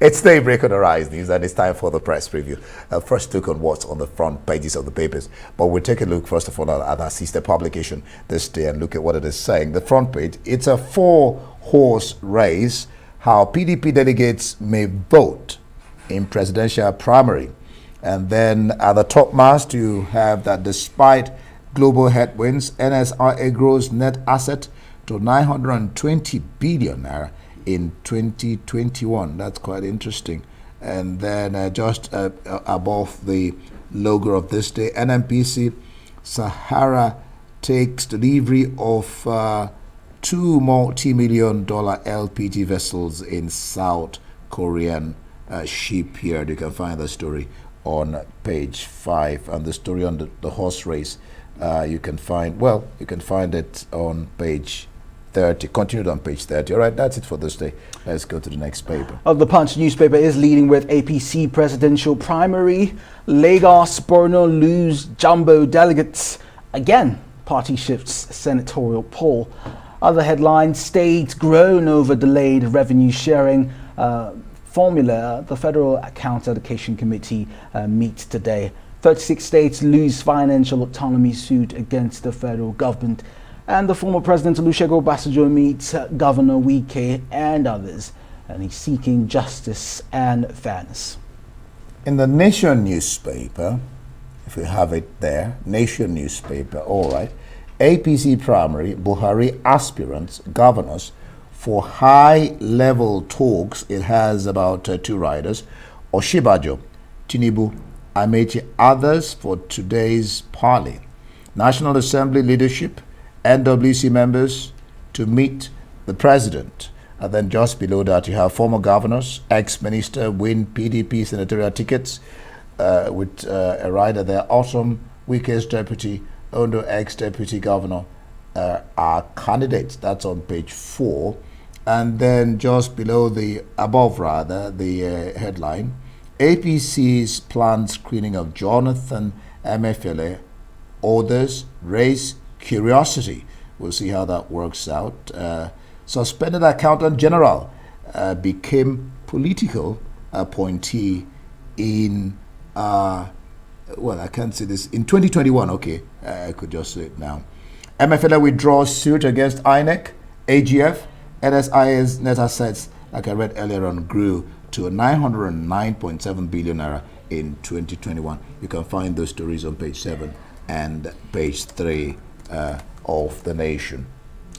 It's Daybreak on the Rise News, and it's time for the press preview. First look on what's on the front pages of the papers. But we'll take a look, first of all, at our sister publication this day and look at what it is saying. The front page, it's a 4-horse race, how PDP delegates may vote in presidential primary. And then at the top mast, you have that despite global headwinds, NSIA grows net asset to 920 billion naira in 2021. That's quite interesting. And then just above the logo of this day, NNPC Sahara takes delivery of 2 multi-million-dollar LPG vessels in South Korean shipyard. You can find the story on page 5, and the story on the horse race you can find it on page 30, continued on page 30. All right, that's it for this day. Let's go to the next paper. The Punch newspaper is leading with APC presidential primary. Lagos, Borno lose jumbo delegates. Again, party shifts senatorial poll. Other headlines, states groan over delayed revenue sharing formula. The Federal Accounts Allocation Committee meets today. 36 states lose financial autonomy suit against the federal government. And the former President Olusegun Obasanjo meets Governor Wike and others, and he's seeking justice and fairness. In the Nation newspaper, if you have it there, Nation newspaper, all right, APC primary, Buhari aspirants, governors for high-level talks. It has about 2 riders, Oshibajo, Tinubu, Amechi, others for today's parley. National Assembly leadership, NWC members to meet the president. And then just below that, you have former governors, ex-minister win PDP senatorial tickets with a rider there. Awesome, Wike's deputy, Ondo ex-deputy governor are candidates. That's on page 4. And then just below the headline, APC's planned screening of Jonathan Emefiele, others raise curiosity. We'll see how that works out. Suspended accountant general became political appointee in, I can't say this, in 2021. Okay, I could just say it now. Emefiele withdraws suit against INEC, AGF, NSIA's net assets, like I read earlier on, grew to 909.7 billion naira in 2021. You can find those stories on page 7 and page 3 of the Nation.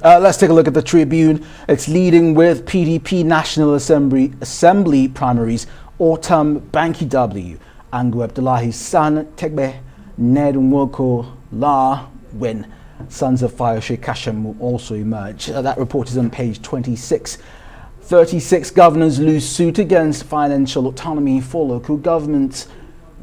Let's take a look at the Tribune. It's leading with PDP National Assembly primaries. Autumn Banky W. Angu Abdullahi's son, Tegbe Ned Nwoko La win. Sons of Fayose Kashem will also emerge. That report is on page 26. 36 governors lose suit against financial autonomy for local governments.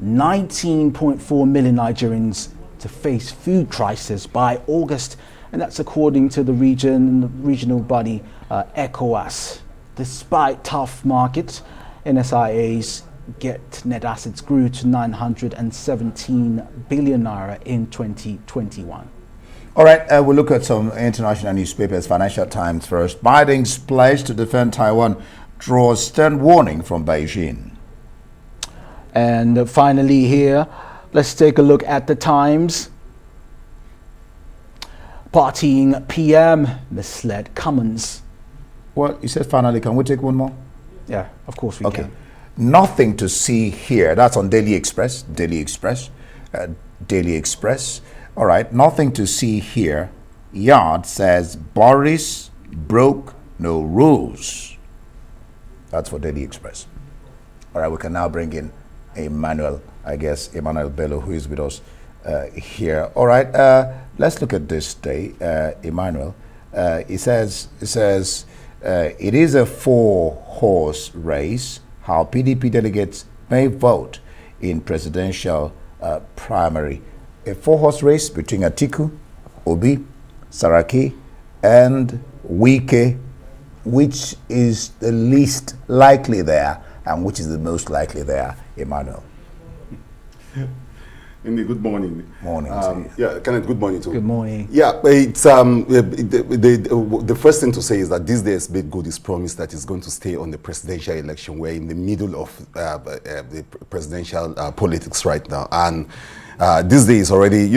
19.4 million Nigerians to face food crisis by August, and that's according to the regional body ECOWAS. Despite tough markets, NSIA's net assets grew to 917 billion naira in 2021. All right, we'll look at some international newspapers. Financial Times first. Biden's pledge to defend Taiwan draws stern warning from Beijing. And finally here, let's take a look at the Times. Partying PM misled Cummins. Well, you said finally. Can we take one more? Yeah, of course we can. Nothing to see here. That's on Daily Express. Daily Express. All right, nothing to see here. Yard says Boris broke no rules. That's for Daily Express. All right, we can now bring in Emmanuel Bello, who is with us here. All right, let's look at this day, Emmanuel. It says it is a 4-horse race, how PDP delegates may vote in presidential primary. A 4-horse race between Atiku, Obi, Saraki, and Wike. Which is the least likely there, and which is the most likely there, Emmanuel? Indeed, good morning. Morning to you. Yeah, Kenneth, good morning too. Good morning. Yeah, it's the first thing to say is that these days, Big Good is promised that it's going to stay on the presidential election. We're in the middle of the presidential politics right now, and this day is already,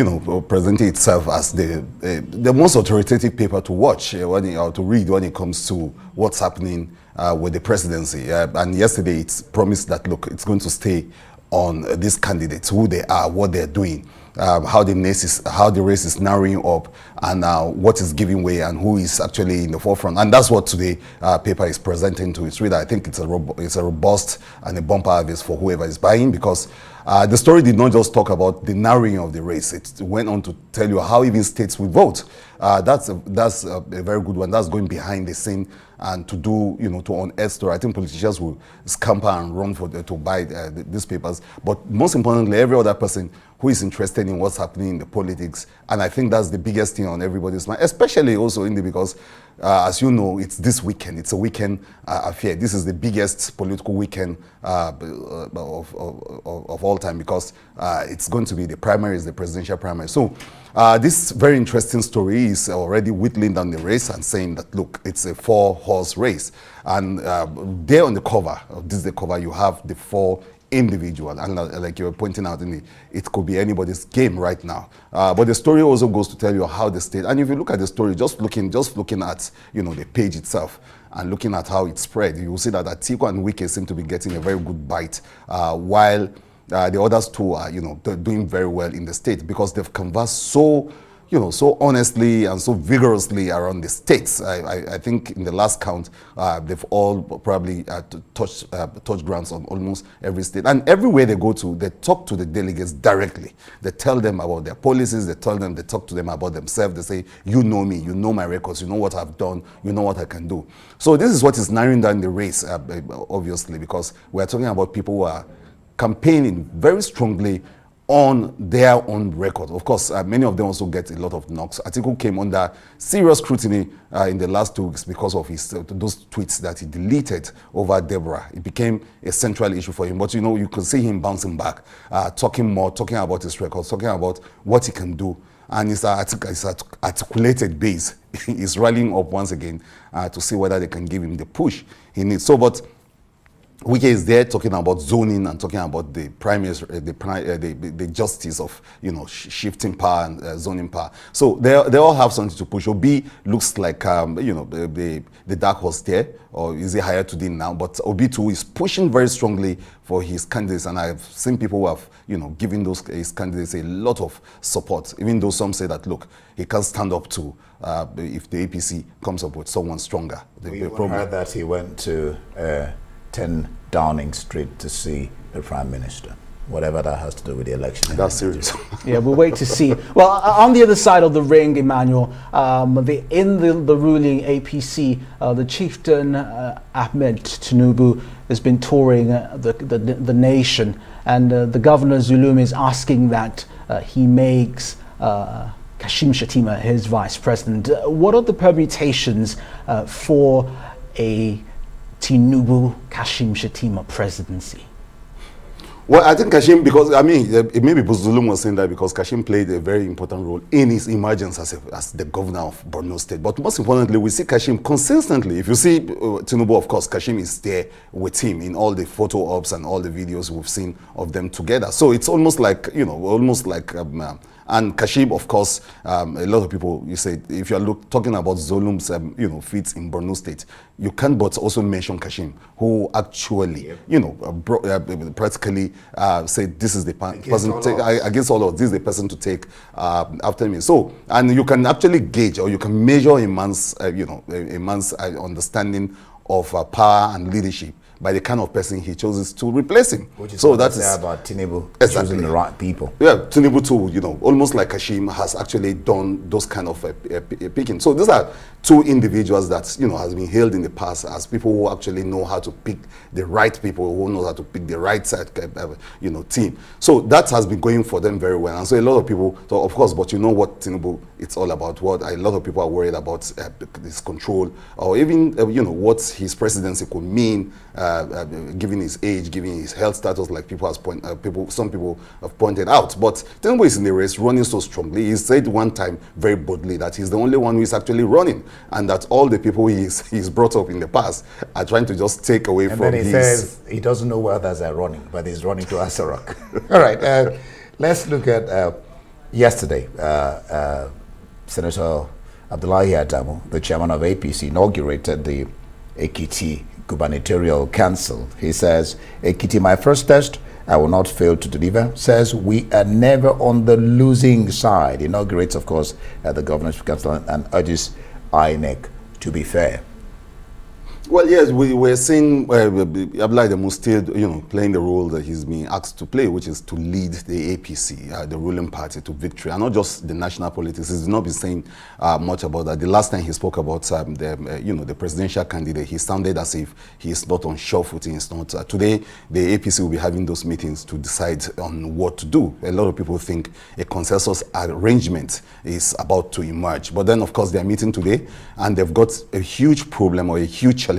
presenting itself as the most authoritative paper to watch or to read when it comes to what's happening with the presidency. And yesterday, it's promised that look, it's going to stay on these candidates, who they are, what they're doing, how the race is narrowing up, and what is giving way, and who is actually in the forefront. And that's what today paper is presenting to its reader. I think it's a robust and a bumper harvest for whoever is buying, because the story did not just talk about the narrowing of the race. It went on to tell you how even states will vote. That's a very good one. That's going behind the scene and to do, to unearth story. I think politicians will scamper and run to buy these papers. But most importantly, every other person who is interested in what's happening in the politics. And I think that's the biggest thing on everybody's mind, especially also because, as you know, it's this weekend. It's a weekend affair. This is the biggest political weekend of all time, because it's going to be the primaries, the presidential primary. So this very interesting story is already whittling down the race and saying that, look, it's a 4-horse race. And there on the cover, you have the 4 individual, and like you were pointing out, it could be anybody's game right now. But the story also goes to tell you how the state, and if you look at the story, just looking at the page itself and looking at how it spread, you will see that Atiku and Wike seem to be getting a very good bite, while the others two are doing very well in the state, because they've canvassed so honestly and so vigorously around the states. I think in the last count, they've all probably touched grounds on almost every state. And everywhere they go to, they talk to the delegates directly. They tell them about their policies. They talk to them about themselves. They say, you know me, you know my records, you know what I've done, you know what I can do. So this is what is narrowing down the race, obviously, because we're talking about people who are campaigning very strongly on their own record. Of course, many of them also get a lot of knocks. Atiku came under serious scrutiny in the last 2 weeks because of those tweets that he deleted over Deborah. It became a central issue for him. But you can see him bouncing back, talking about his records, talking about what he can do. And his articulated base is rallying up once again to see whether they can give him the push he needs. So, but Wike is there talking about zoning and talking about the the justice of shifting power and zoning power. So they all have something to push. Obi looks like the dark horse there, or is he higher today now? But Obi too is pushing very strongly for his candidates, and I've seen people who have given his candidates a lot of support. Even though some say that look, he can't stand up to if the APC comes up with someone stronger. We heard that he went to 10 Downing Street to see the Prime Minister, whatever that has to do with the election. That's serious. Yeah, we'll wait to see. Well, on the other side of the ring, Emmanuel, in the ruling APC, the chieftain Ahmed Tinubu has been touring the nation, and the governor Zulum is asking that he makes Kashim Shettima his vice president. What are the permutations for a Tinubu Kashim Shettima presidency? Well, I think Kashim, because maybe Zulum was saying that because Kashim played a very important role in his emergence as the governor of Borno State. But most importantly, we see Kashim consistently. If you see Tinubu, of course, Kashim is there with him in all the photo ops and all the videos we've seen of them together. So it's almost like, and Kashim, of course, a lot of people, you say, if you're talking about Zulum's, feats in Borno State, you can't but also mention Kashim, who actually, practically said, this is the person against all of this is the person to take after me. So, and you can actually gauge, or you can measure a man's understanding of power and leadership by the kind of person he chooses to replace him. Which is so that's about Tinubu choosing the right people. Yeah, Tinubu too, almost like Kashim has actually done those kind of picking. So these are two individuals that, has been hailed in the past as people who actually know how to pick the right people, who know how to pick the right side, team. So that has been going for them very well. And so a lot of people, so of course, but what Tinubu, it's all about. What a lot of people are worried about his control, or even, what his presidency could mean given his age, given his health status, like some people have pointed out. But Tinubu is in the race, running so strongly. He said one time very boldly that he's the only one who is actually running, and that all the people he's brought up in the past are trying to just take away from his... And then he says he doesn't know where others are running, but he's running to Saraki. All right, let's look at yesterday. Senator Abdullahi Adamu, the chairman of APC, inaugurated the Ekiti Gubernatorial Council. He says, Ekiti, my first test, I will not fail to deliver. Says, we are never on the losing side. Inaugurates, of course, the Governor's Council and urges INEC to be fair. Well, yes, we're seeing Abdullahi Adamu still, playing the role that he's being asked to play, which is to lead the APC, the ruling party, to victory, and not just the national politics. He's not been saying much about that. The last time he spoke about the presidential candidate, he sounded as if he's not on sure footing. It's not. Today, the APC will be having those meetings to decide on what to do. A lot of people think a consensus arrangement is about to emerge, but then, of course, they're meeting today, and they've got a huge problem or a huge challenge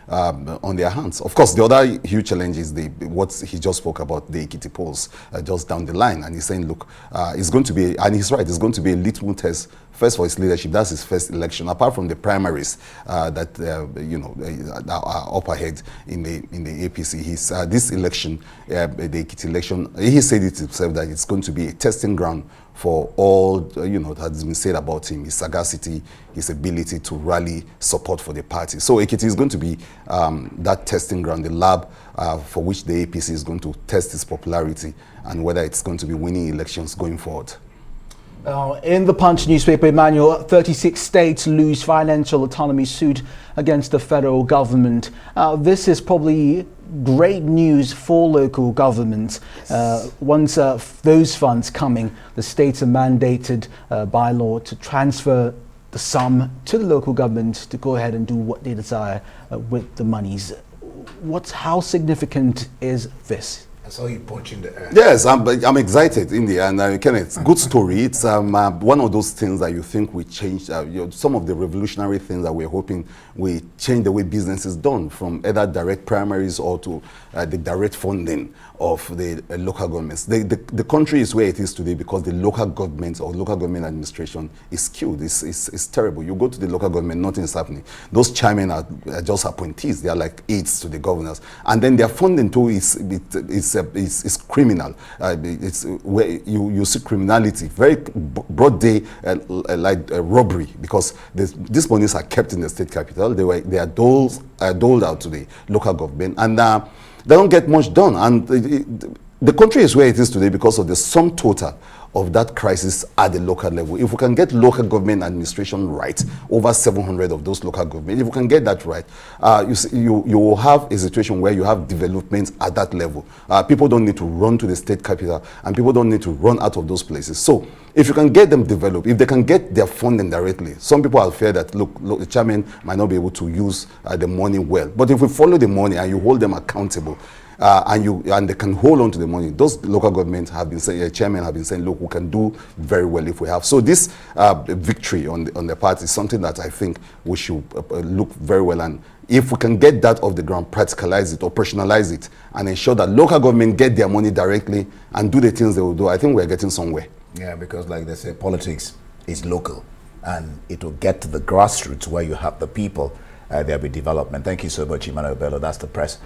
on their hands. Of course, the other huge challenge is what he just spoke about, the Ekiti polls just down the line. And he's saying, look, it's going to be, and he's right, it's going to be a litmus test first for his leadership. That's his first election, apart from the primaries that are up ahead in the APC. This election, the Ekiti election, he said it himself that it's going to be a testing ground for all that has been said about him, his sagacity, his ability to rally support for the party. So Ekiti is going to be that testing ground, the lab for which the APC is going to test its popularity and whether it's going to be winning elections going forward. In the Punch newspaper, Emmanuel, 36 states lose financial autonomy suit against the federal government. This is probably great news for local governments. Once those funds coming, the states are mandated by law to transfer the sum to the local government to go ahead and do what they desire with the monies. How significant is this? I saw you punching the air. Yes, I'm excited, India, and Kenneth, good story. It's one of those things that you think we change. Some of the revolutionary things that we're hoping we change the way business is done, from either direct primaries or to the direct funding of the local governments. The country is where it is today because the local government or local government administration is skewed. It's terrible. You go to the local government, nothing is happening. Those chairmen are just appointees. They are like aides to the governors, and then their funding too is criminal. It's where you see criminality, very broad day, like robbery, because these monies are kept in the state capital. They are doled out to the local government, and they don't get much done. And the country is where it is today because of the sum total of that crisis at the local level. If we can get local government administration right, over 700 of those local government, if we can get that right, you will have a situation where you have development at that level. People don't need to run to the state capital, and people don't need to run out of those places. So if you can get them developed, if they can get their funding directly, some people are fear that, look, the chairman might not be able to use the money well. But if we follow the money and you hold them accountable, and they can hold on to the money. Those local governments have been saying, chairman have been saying, look, we can do very well if we have. So this victory on the part is something that I think we should look very well. And if we can get that off the ground, practicalize it, operationalize it, and ensure that local government get their money directly and do the things they will do, I think we're getting somewhere. Yeah, because like they say, politics is local, and it will get to the grassroots where you have the people. There'll be development. Thank you so much, Emmanuel Bello. That's the press.